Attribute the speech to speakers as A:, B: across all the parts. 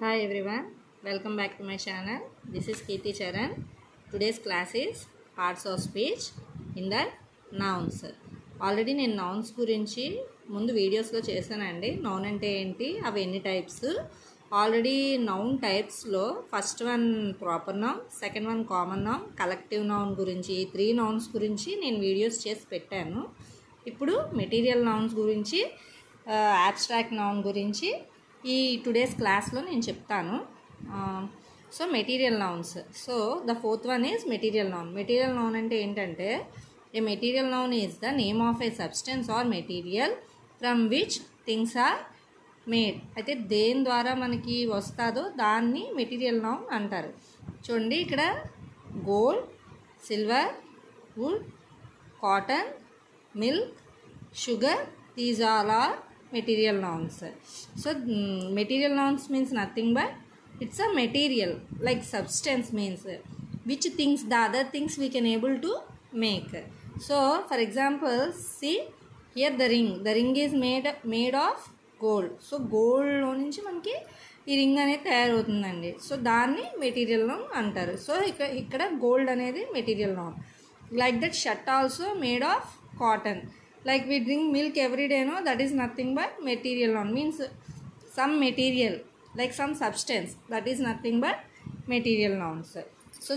A: Hi everyone, welcome back to my channel. This is Kirti Charan. Today's class is parts of speech in the nouns. Already నేను nouns గురించి ముందు వీడియోస్లో చేశానండి. Noun అంటే ఏంటి, అవి ఎన్ని టైప్స్. ఆల్రెడీ నౌన్ టైప్స్లో first one proper noun, second one common noun, collective noun గురించి, 3 నౌన్స్ గురించి నేను వీడియోస్ చేసి పెట్టాను. ఇప్పుడు మెటీరియల్ నౌన్స్ గురించి, అబ్స్ట్రాక్ట్ నౌన్ గురించి ఈ టుడేస్ క్లాస్లో నేను చెప్తాను. So material nouns. So the fourth one is material noun. Material noun అంటే ఏంటంటే, a material noun is the name of a substance or material from which things are made. అయితే దేని ద్వారా మనకి వస్తుందో దాన్ని మెటీరియల్ నౌన్ అంటారు. చూడండి, ఇక్కడ gold, silver, wood, cotton, milk, sugar, these all are material nouns. So material nouns means nothing but it's a material, like substance means which things, the other things we can able to make. So for example, see here the ring is made of gold. So gold లో నుంచి మనకి ఈ ring అనేది తయారవుతుందండి. So దాన్ని material noun అంటారు. So ఇక్కడ gold అనేది material noun. Like that shirt also made of cotton. Like we drink milk every day, no, that is nothing but material noun, means some material, like some substance, that is nothing but material nouns. So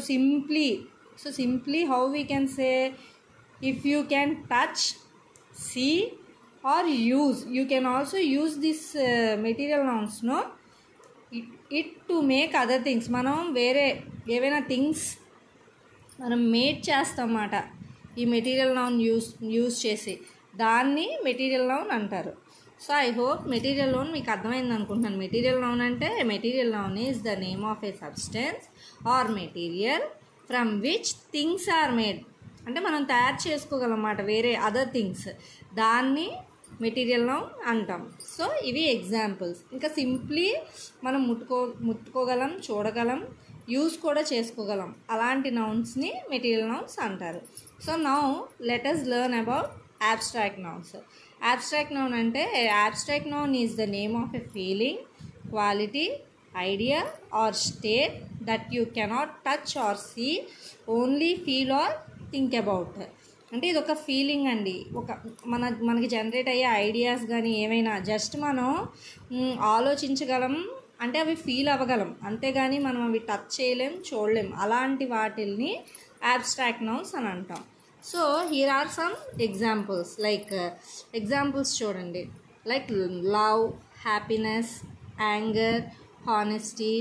A: simply how we can say, if you can touch, see or use, you can also use this material nouns, no, it to make other things. మనం వేరే ఏవైనా things మనం made చేస్తామన్నమాట ఈ material noun use చేసి, దాన్ని material noun అంటారు. So I hope material noun మీకు అర్థమైంది అనుకుంటున్నాను. మెటీరియల్ నౌన్ అంటే material noun is the name of a substance or material from which things are made. అంటే మనం తయారు చేసుకోగలమాట వేరే అదర్ థింగ్స్, దాన్ని మెటీరియల్ నౌన్ అంటాం. సో ఇవి ఎగ్జాంపుల్స్. ఇంకా సింప్లీ మనం ముట్టుకోగలం, చూడగలం, యూజ్ కూడా చేసుకోగలం, అలాంటి నౌన్స్ని మెటీరియల్ నౌన్స్ అంటారు. So now let us learn about abstract nouns. Abstract noun అంటే, abstract noun is the name of a feeling, quality, idea or state that you cannot touch or see, only feel or think about. అంటే ఇది ఒక feeling అండి. మనకి generate అయ్యే ideas కానీ ఏమైనా just మనం ఆలోచించగలం, అంటే అవి ఫీల్ అవ్వగలం, అంతేగాని మనం అవి టచ్ చేయలేం, చూడలేం. అలాంటి వాటిల్ని abstract nouns అని అంటాం. So here are some examples. Like examples చూడండి, like love, happiness, anger, honesty,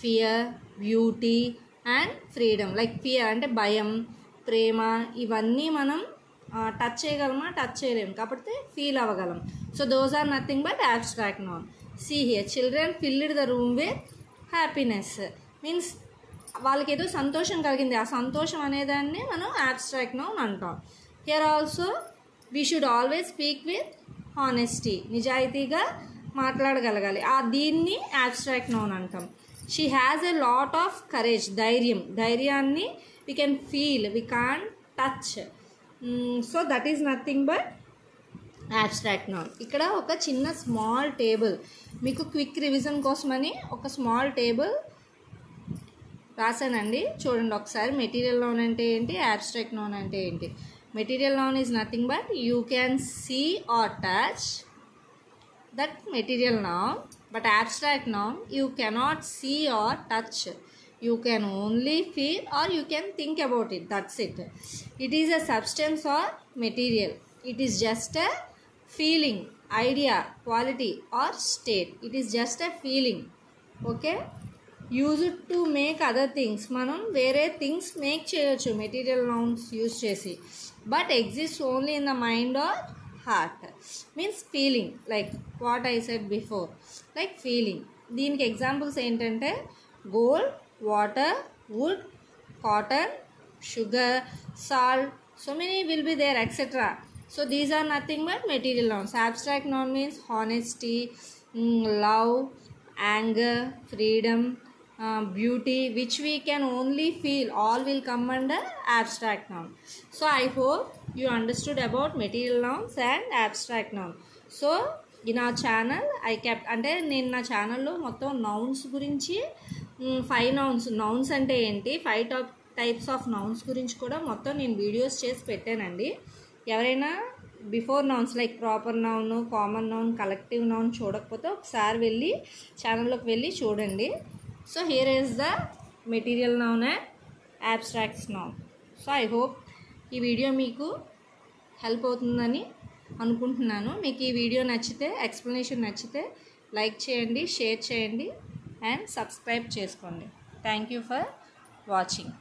A: fear, beauty and freedom. Like fear అంటే భయం, ప్రేమ, ఇవన్నీ మనం టచ్ చేయగలమా, టచ్ చేయలేము, కాబట్టి ఫీల్ అవ్వగలం. So those are nothing but abstract noun. See here, children filled the room with happiness. Means వాళ్ళకి ఏదో సంతోషం కలిగింది, ఆ సంతోషం అనేదాన్ని మనం abstract noun అంటాం. Here also we should always speak with honesty. నిజాయితీగా మాట్లాడగలగాలి, దీన్ని abstract noun అంటాం. She has a lot of courage. ధైర్యాన్ని we can feel, we can't touch. So that is nothing but abstract noun. ఇక్కడ ఒక చిన్న small table మీకు quick revision కోసమని ఒక స్మాల్ టేబుల్ రాసానండి, చూడండి ఒకసారి. మెటీరియల్ నౌన్ అంటే ఏంటి, abstract noun అంటే ఏంటి. Material noun is nothing but you can see or touch that material noun, but abstract noun you cannot see or touch, you can only feel or you can think about it, that's it. It is a substance or material, it is just a feeling, idea, quality or state. It is just a feeling. Okay, use it to make other things. మనం వేరే things make చేయొచ్చు material nouns use చేసి, but exist only in the mind or heart. Means feeling, like what I said before, like feeling. దీనికి examples ఏంటంటే gold, water, wood, cotton, sugar, salt, so many will be there, etc. So these are nothing but material nouns. Abstract noun means honesty, love, anger, freedom, beauty, which we can only feel, all will come under abstract noun. So I hope you understood about material nouns and abstract noun. So in our channel I kept అంటే నేను నా ఛానల్లో మొత్తం nouns గురించి 5 nouns అంటే ఏంటి 5 types of nouns గురించి కూడా మొత్తం నేను వీడియోస్ చేసి పెట్టానండి. ఎవరైనా before nouns like proper noun, common noun, collective noun చూడకపోతే ఒకసారి వెళ్ళి ఛానల్లోకి వెళ్ళి చూడండి. So here is the material noun and abstracts noun. So I hope ఈ వీడియో మీకు హెల్ప్ అవుతుందని అనుకుంటున్నాను. మీకు ఈ వీడియో నచ్చితే, ఎక్స్ప్లెనేషన్ నచ్చితే లైక్ చేయండి, షేర్ చేయండి అండ్ సబ్స్క్రైబ్ చేసుకోండి. Thank you for watching.